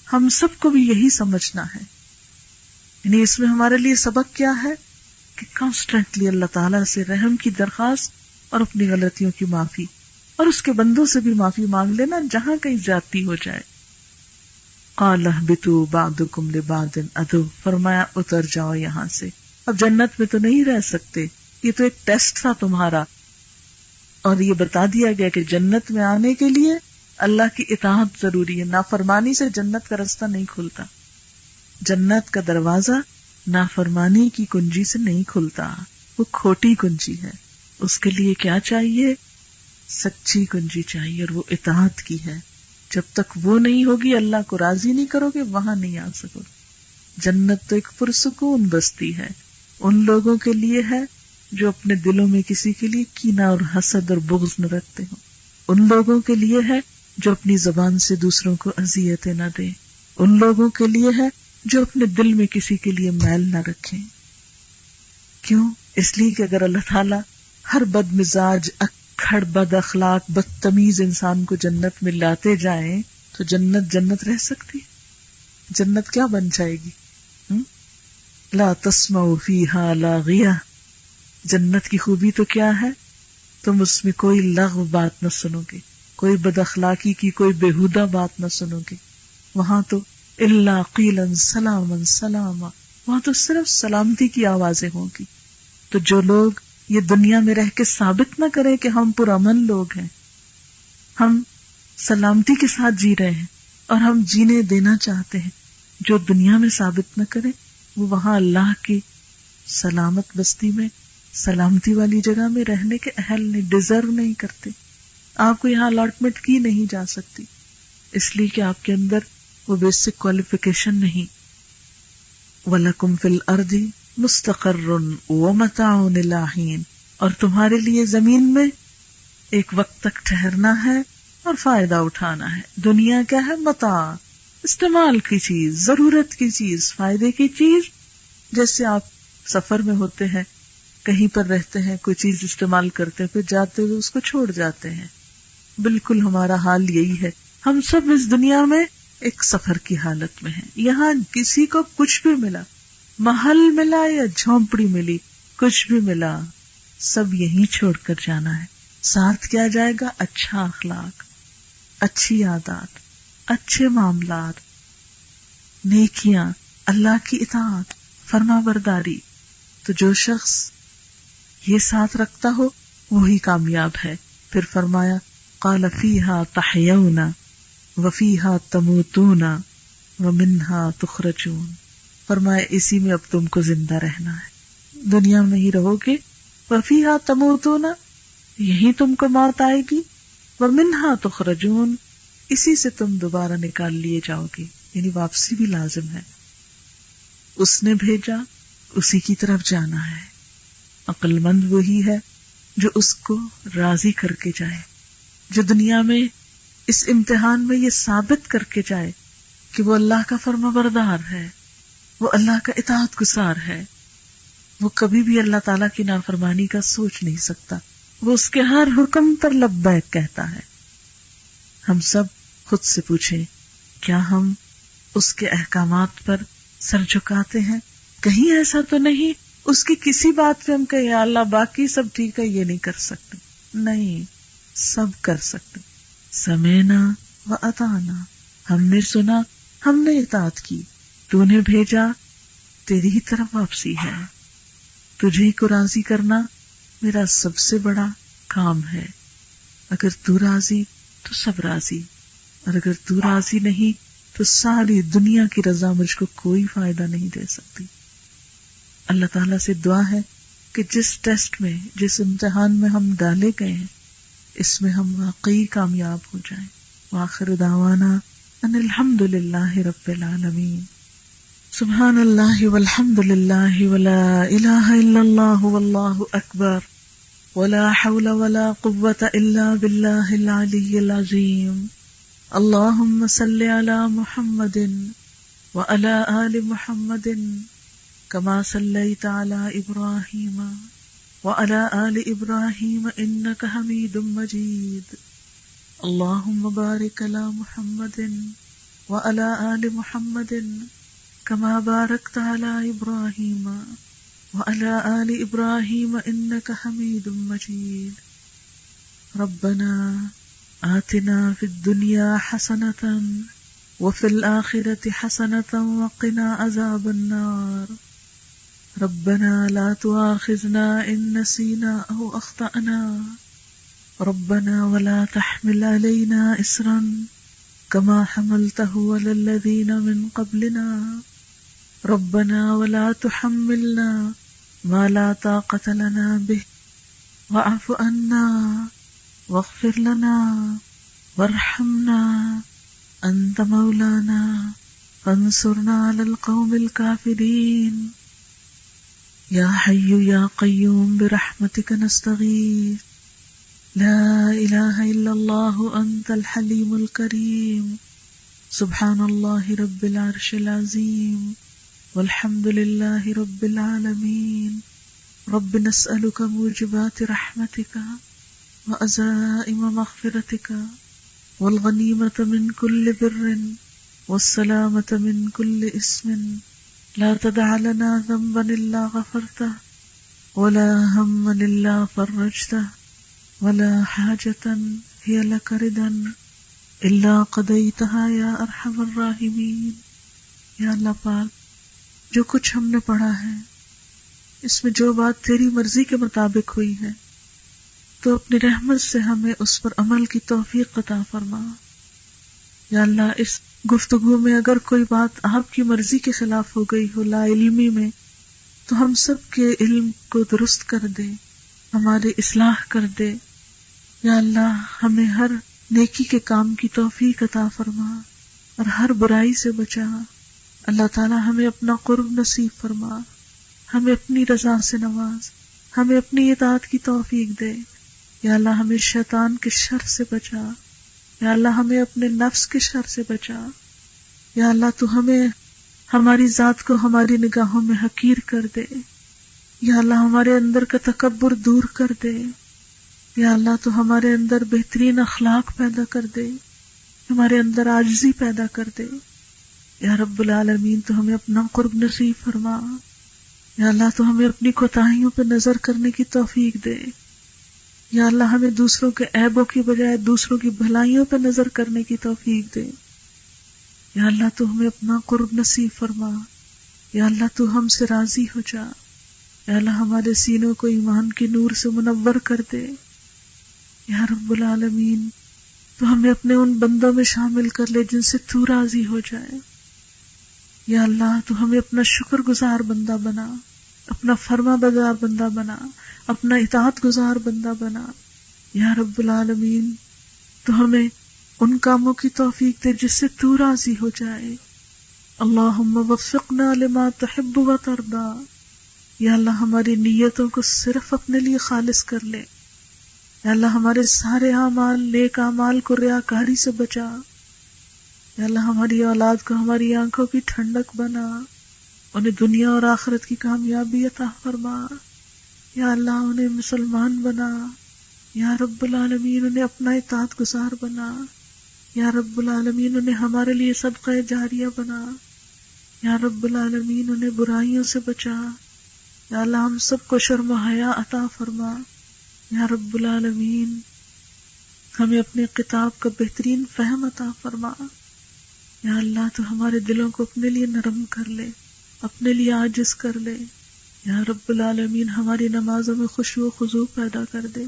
ہم سب کو بھی یہی سمجھنا ہے. یعنی اس میں ہمارے لیے سبق کیا ہے کہ کانسٹنٹلی اللہ تعالیٰ سے رحم کی درخواست اور اپنی غلطیوں کی معافی، اور اس کے بندوں سے بھی معافی مانگ لینا جہاں کہیں زیادتی ہو جائے. قال اهبطوا بعضكم لبعض عدو، فرمایا اتر جاؤ یہاں سے. اب جنت میں تو نہیں رہ سکتے، یہ تو ایک ٹیسٹ تھا تمہارا، اور یہ بتا دیا گیا کہ جنت میں آنے کے لیے اللہ کی اطاعت ضروری ہے. نافرمانی سے جنت کا راستہ نہیں کھلتا، جنت کا دروازہ نافرمانی کی کنجی سے نہیں کھلتا، وہ کھوٹی کنجی ہے. اس کے لیے کیا چاہیے؟ سچی کنجی چاہیے، اور وہ اطاعت کی ہے. جب تک وہ نہیں ہوگی، اللہ کو راضی نہیں کرو گے، وہاں نہیں آ سکو گے. جنت تو ایک پرسکون بستی ہے، ان لوگوں کے لیے ہے جو اپنے دلوں میں کسی کے لیے کینہ اور حسد اور بغض نہ رکھتے ہوں. ان لوگوں کے لیے ہے جو اپنی زبان سے دوسروں کو اذیتیں نہ دیں. ان لوگوں کے لیے ہے جو اپنے دل میں کسی کے لیے میل نہ رکھیں. کیوں؟ اس لیے کہ اگر اللہ تعالیٰ ہر بد مزاج، اکھڑ، بد اخلاق، بدتمیز انسان کو جنت میں لاتے جائیں تو جنت رہ سکتی؟ جنت کیا بن جائے گی؟ لا تسمعوا فیہا لاغیہ. جنت کی خوبی تو کیا ہے؟ تم اس میں کوئی لغو بات نہ سنو گے، کوئی بد اخلاقی کی کوئی بےہودہ بات نہ سنو گے. وہاں تو الا قیلا سلاما سلاما، وہاں تو صرف سلامتی کی آوازیں ہوں گی. تو جو لوگ یہ دنیا میں رہ کے ثابت نہ کریں کہ ہم پرامن لوگ ہیں، ہم سلامتی کے ساتھ جی رہے ہیں اور ہم جینے دینا چاہتے ہیں، جو دنیا میں ثابت نہ کرے، وہ وہاں اللہ کی سلامت بستی میں، سلامتی والی جگہ میں رہنے کے اہل نہیں، ڈیزرو نہیں کرتے. آپ کو یہاں الاٹمنٹ کی نہیں جا سکتی، اس لیے کہ آپ کے اندر وہ بیسک کوالیفیکیشن نہیں. وَلَكُمْ فِي الْأَرْضِ مُسْتَقَرٌّ وَمَتَاعٌ إِلَىٰ حِينٍ، اور تمہارے لیے زمین میں ایک وقت تک ٹھہرنا ہے اور فائدہ اٹھانا ہے. دنیا کیا ہے؟ متاع، استعمال کی چیز، ضرورت کی چیز، فائدے کی چیز. جیسے آپ سفر میں ہوتے ہیں، کہیں پر رہتے ہیں، کوئی چیز استعمال کرتے ہیں، پھر جاتے ہوئے اس کو چھوڑ جاتے ہیں. بالکل ہمارا حال یہی ہے. ہم سب اس دنیا میں ایک سفر کی حالت میں ہیں. یہاں کسی کو کچھ بھی ملا، محل ملا یا جھونپڑی ملی، کچھ بھی ملا، سب یہیں چھوڑ کر جانا ہے. ساتھ کیا جائے گا؟ اچھا اخلاق، اچھی عادات، اچھے معاملات، نیکیاں، اللہ کی اطاعت، فرما برداری. تو جو شخص یہ ساتھ رکھتا ہو وہی کامیاب ہے. پھر فرمایا قال فیہا تحیون وفیہا تموتون ومنہا تخرجون. فرمایا اسی میں اب تم کو زندہ رہنا ہے، دنیا میں ہی رہو گے. وفیہا تموتون، یہی تم کو موت آئے گی. ومنہا تخرجون، اسی سے تم دوبارہ نکال لیے جاؤ گے، یعنی واپسی بھی لازم ہے. اس نے بھیجا، اسی کی طرف جانا ہے. عقل مند وہی ہے جو اس کو راضی کر کے جائے، جو دنیا میں اس امتحان میں یہ ثابت کر کے جائے کہ وہ اللہ کا فرما بردار ہے، وہ اللہ کا اطاعت گزار ہے، وہ کبھی بھی اللہ تعالیٰ کی نافرمانی کا سوچ نہیں سکتا، وہ اس کے ہر حکم پر لبیک کہتا ہے۔ ہم سب خود سے پوچھیں، کیا ہم اس کے احکامات پر سر جھکاتے ہیں؟ کہیں ایسا تو نہیں اس کی کسی بات پہ ہم کہیں یا اللہ باقی سب ٹھیک ہے یہ نہیں کر سکتے؟ نہیں، سب کر سکتے۔ سمعنا و اطعنا، ہم نے سنا، ہم نے اطاعت کی، تو نے بھیجا، تیری ہی طرف واپسی ہے، تجھے کو راضی کرنا میرا سب سے بڑا کام ہے۔ اگر تو راضی تو سب راضی، اور اگر تو راضی نہیں تو ساری دنیا کی رضا مجھ کو کوئی فائدہ نہیں دے سکتی۔ اللہ تعالیٰ سے دعا ہے کہ جس ٹیسٹ میں، جس امتحان میں ہم ڈالے گئے ہیں، اس میں ہم واقعی کامیاب ہو جائیں۔ وآخر دعوانا ان الحمد للہ رب العالمین۔ سبحان اللہ والحمد للہ ولا الہ الا اللہ واللہ اکبر ولا حول ولا قوة الا باللہ العلی العظیم۔ اللہم صل علی محمد وعلی آل محمد کما صلیت علی ابراہیم وعلی آل ابراہیم انک حمید مجید۔ اللہم بارک علی محمد وعلی آل محمد کما بارکت علی ابراہیم وعلی آل ابراہیم انک حمید مجید۔ ربنا آتنا فی الدنیا حسنۃ وفی الآخرۃ حسنۃ وقنا عذاب النار۔ ربنا لا تؤاخذنا ان نسینا او اخطأنا، ربنا ولا تحمل علينا إصرا كما حملته على الذين من قبلنا، ربنا ولا تحملنا ما لا طاقة لنا به، واعف عنا واغفر لنا وارحمنا أنت مولانا فانصرنا على القوم الكافرين۔ یا حی یا قیوم برحمتک نستغیث، لا الہ الا اللہ انت الحلیم الکریم، سبحان اللہ رب العرش العظیم والحمد للہ رب العالمین۔ رب نسألک موجبات رحمتک وعزائم مغفرتک والغنیمۃ من کل بر والسلامۃ من کل اسم، لا تدع لنا ذنبا الا غفرته ولا هما الا فرجته ولا حاجة هي لك رضا الا قضيتها یا ارحم الراحمین۔ یا اللہ پاک، جو کچھ ہم نے پڑھا ہے اس میں جو بات تیری مرضی کے مطابق ہوئی ہے تو اپنی رحمت سے ہمیں اس پر عمل کی توفیق عطا فرما۔ یا اللہ، اس گفتگو میں اگر کوئی بات آپ کی مرضی کے خلاف ہو گئی ہو لا علمی میں، تو ہم سب کے علم کو درست کر دے، ہماری اصلاح کر دے۔ یا اللہ، ہمیں ہر نیکی کے کام کی توفیق عطا فرما اور ہر برائی سے بچا۔ اللہ تعالی ہمیں اپنا قرب نصیب فرما، ہمیں اپنی رضا سے نواز، ہمیں اپنی اطاعت کی توفیق دے۔ یا اللہ، ہمیں شیطان کے شر سے بچا۔ یا اللہ، ہمیں اپنے نفس کے شر سے بچا۔ یا اللہ، تو ہمیں ہماری ذات کو ہماری نگاہوں میں حقیر کر دے۔ یا اللہ، ہمارے اندر کا تکبر دور کر دے۔ یا اللہ، تو ہمارے اندر بہترین اخلاق پیدا کر دے، ہمارے اندر عاجزی پیدا کر دے۔ یا رب العالمین، تو ہمیں اپنا قرب نصیب فرما۔ یا اللہ، تو ہمیں اپنی کوتاہیوں پہ نظر کرنے کی توفیق دے۔ یا اللہ، ہمیں دوسروں کے عیبوں کی بجائے دوسروں کی بھلائیوں پہ نظر کرنے کی توفیق دے۔ یا اللہ، تو ہمیں اپنا قرب نصیب فرما۔ یا اللہ، تو ہم سے راضی ہو جا۔ یا اللہ، ہمارے سینوں کو ایمان کی نور سے منور کر دے۔ یا رب العالمین، تو ہمیں اپنے ان بندوں میں شامل کر لے جن سے تو راضی ہو جائے۔ یا اللہ، تو ہمیں اپنا شکر گزار بندہ بنا، اپنا فرما بردار بندہ بنا، اپنا اطاعت گزار بندہ بنا۔ یا رب العالمین، تو ہمیں ان کاموں کی توفیق دے جس سے تو راضی ہو جائے۔ اللہم وفقنا لما تحب و ترضا۔ یا اللہ، ہماری نیتوں کو صرف اپنے لیے خالص کر لے، یا اللہ ہمارے سارے اعمال، نیک اعمال کو ریاکاری سے بچا. یا اللہ ہماری اولاد کو ہماری آنکھوں کی ٹھنڈک بنا، انہیں دنیا اور آخرت کی کامیابی عطا فرما. یا اللہ انہیں مسلمان بنا. یا رب العالمین انہیں اپنا اطاعت گزار بنا. یا رب العالمین انہیں ہمارے لیے صدقہ جاریہ بنا. یا رب العالمین انہیں برائیوں سے بچا. یا اللہ ہم سب کو شرم و حیا عطا فرما. یا رب العالمین ہمیں اپنے کتاب کا بہترین فہم عطا فرما. یا اللہ تو ہمارے دلوں کو اپنے لیے نرم کر لے، اپنے لیے عاجز کر لے. یا رب العالمین ہماری نمازوں میں خشوع و خضوع پیدا کر دے.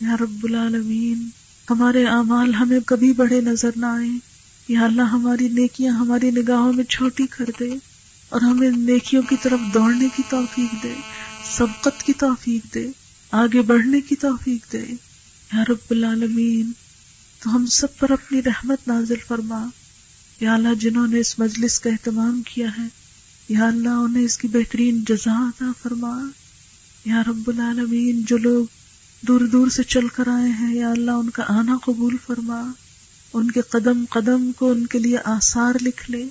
یا رب العالمین ہمارے اعمال ہمیں کبھی بڑے نظر نہ آئیں. یا اللہ ہماری نیکیاں ہماری نگاہوں میں چھوٹی کر دے اور ہمیں نیکیوں کی طرف دوڑنے کی توفیق دے، سبقت کی توفیق دے، آگے بڑھنے کی توفیق دے. یا رب العالمین تو ہم سب پر اپنی رحمت نازل فرما. یا اللہ جنہوں نے اس مجلس کا اہتمام کیا ہے، یا اللہ انہیں اس کی بہترین جزا عطا فرما. یا رب العالمین جو لوگ دور دور سے چل کر آئے ہیں، یا اللہ ان کا آنا قبول فرما. ان کے قدم قدم کو ان کے لیے آثار لکھ لے،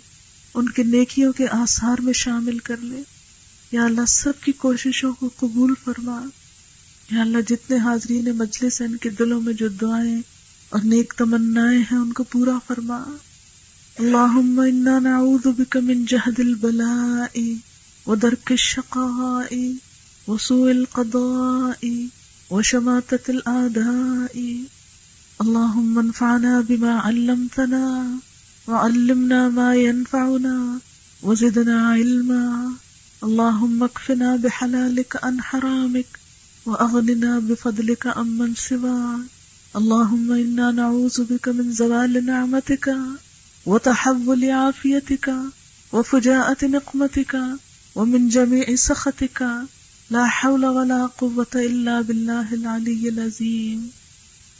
ان کے نیکیوں کے آثار میں شامل کر لے. یا اللہ سب کی کوششوں کو قبول فرما. یا اللہ جتنے حاضرین مجلس ہیں ان کے دلوں میں جو دعائیں اور نیک تمنائیں ہیں ان کو پورا فرما. اللہم انا نعوذ بک من جہد البلاء ودرک الشقاء وسوء القضاء وشماتة الأعداء. اللهم انفعنا بما علمتنا وعلمنا ما ينفعنا وزدنا علما. اللهم اكفنا بحلالك عن حرامك واغننا بفضلك عمن سواك. اللهم انا نعوذ بك من زوال نعمتك وتحول عافيتك وفجاءة نقمتك ومن جميع سخطك. لا حول ولا قوة الا بالله العلي العظيم.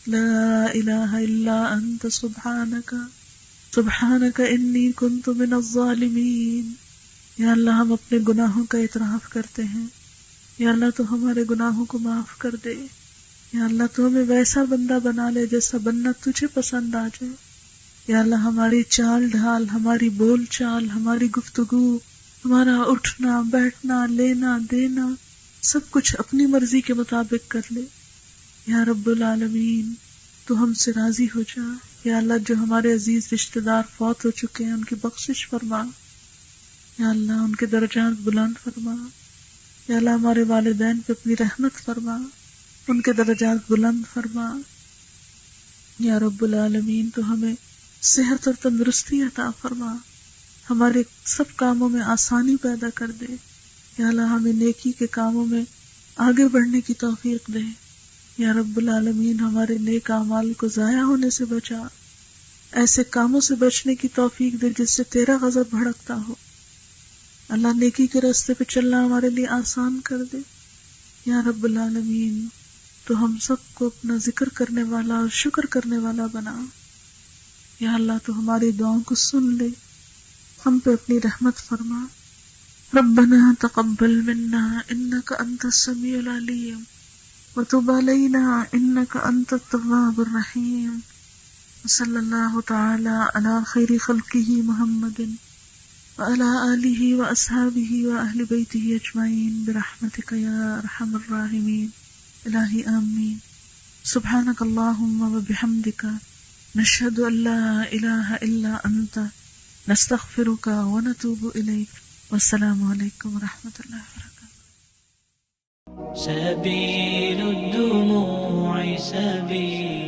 لا الہ الا انت سبحانک انی کنت من الظالمین. یا اللہ ہم اپنے گناہوں کا اعتراف کرتے ہیں. یا اللہ تو ہمارے گناہوں کو معاف کر دے. یا اللہ تو ہمیں ویسا بندہ بنا لے جیسا بننا تجھے پسند آ جائے. یا اللہ ہماری چال ڈھال، ہماری بول چال، ہماری گفتگو، ہمارا اٹھنا بیٹھنا، لینا دینا، سب کچھ اپنی مرضی کے مطابق کر لے. یا رب العالمین تو ہم سے راضی ہو جا. یا اللہ جو ہمارے عزیز رشتہ دار فوت ہو چکے ہیں ان کی بخشش فرما. یا اللہ ان کے درجات بلند فرما. یا اللہ ہمارے والدین پہ اپنی رحمت فرما، ان کے درجات بلند فرما. یا رب العالمین تو ہمیں صحت اور تندرستی عطا فرما، ہمارے سب کاموں میں آسانی پیدا کر دے. یا اللہ ہمیں نیکی کے کاموں میں آگے بڑھنے کی توفیق دے. یا رب العالمین ہمارے نیک اعمال کو ضائع ہونے سے بچا، ایسے کاموں سے بچنے کی توفیق دے جس سے تیرا غضب بھڑکتا ہو. اللہ نیکی کے راستے پہ چلنا ہمارے لیے آسان کر دے. یا رب العالمین تو ہم سب کو اپنا ذکر کرنے والا اور شکر کرنے والا بنا. یا اللہ تو ہماری دعاؤں کو سن لے، ہم پہ اپنی رحمت فرما. ربنا تقبل منا انک انت السمیع العلیم وتب علینا انک انت التواب الرحیم. صلی اللہ تعالی علی خیر خلقہ محمد وعلی آلہ واصحابہ واہل بیتہ اجمعین برحمتک یا ارحم الراحمین. الہی آمین. سبحانک اللہم وبحمدک نشہد ان لا الہ الا انت نستغفرک ونتوب الیک. والسلام علیکم ورحمۃ اللہ وبرکاتہ. سبيل الدموع سبيل